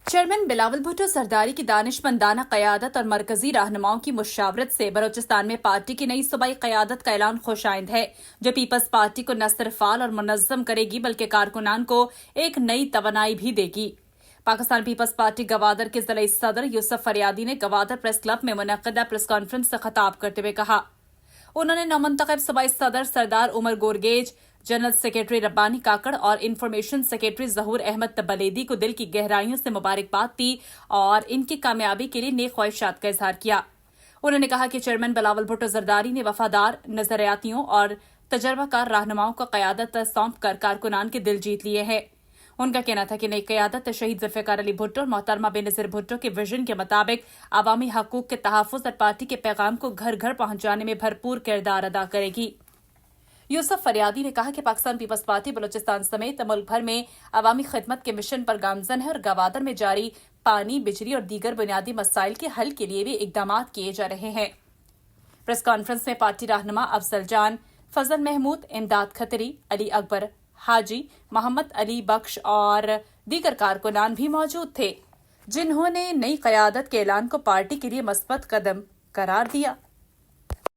Chairman Bilawal Bhutto Zardari की दानिशमंदाना क़यादत और मरकजी रहनुमाओं की मुशावरत से बलोचिस्तान में पार्टी की नई सूबाई क़यादत का ऐलान खुशाइंद है, जो पीपल्स पार्टी को न सिर्फ फाल और मुनज़्ज़म करेगी बल्कि कारकुनान को एक नई तवानाई भी देगी। पाकिस्तान पीपल्स पार्टी गवादर के ज़िला सदर यूसुफ फरियादी ने गवादर प्रेस क्लब में मुनक़दा प्रेस कॉन्फ्रेंस से खिताब करते हुए कहा, उन्होंने नौमंतखब सूबाई सदर सरदार उमर गोरगेज, जनरल सेक्रेटरी रब्बानी काकड़ और इंफॉर्मेशन सेक्रेटरी जहूर अहमद तबलेदी को दिल की गहराइयों से मुबारकबाद दी और इनकी कामयाबी के लिए नेक ख्वाहिशात का इजहार किया। उन्होंने कहा कि चेयरमैन बिलावल भुट्टो जरदारी ने वफादार, नजरियातियों और तजर्बाकार रहनुमाओं को क़यादत सौंप कर कारकुनान के दिल जीत लिए हैं। उनका कहना था कि नई क़यादत शहीद ज़ुल्फ़िकार अली भुट्टो और मोहतरमा बेनज़ीर भुट्टो के विजन के मुताबिक अवामी हकूक़ के तहफ़्फ़ुज़ और पार्टी के पैगाम को घर घर पहुंचाने में भरपूर किरदार अदा करेगी। यूसुफ फरियादी ने कहा कि पाकिस्तान पीपल्स पार्टी बलोचिस्तान समेत मुल्क भर में अवामी खिदमत के मिशन पर गामजन है और गवादर में जारी पानी, बिजली और दीगर बुनियादी मसाइल के हल के लिए भी इकदाम किए जा रहे हैं। प्रेस कॉन्फ्रेंस में पार्टी रहनुमा अफजल जान, फजल महमूद, इमदाद खतरी, अली अकबर हाजी, मोहम्मद अली बख्श और दीगर कारकुनान भी मौजूद थे, जिन्होंने नई क़यादत के ऐलान को पार्टी के लिए मस्बत कदम करार दिया।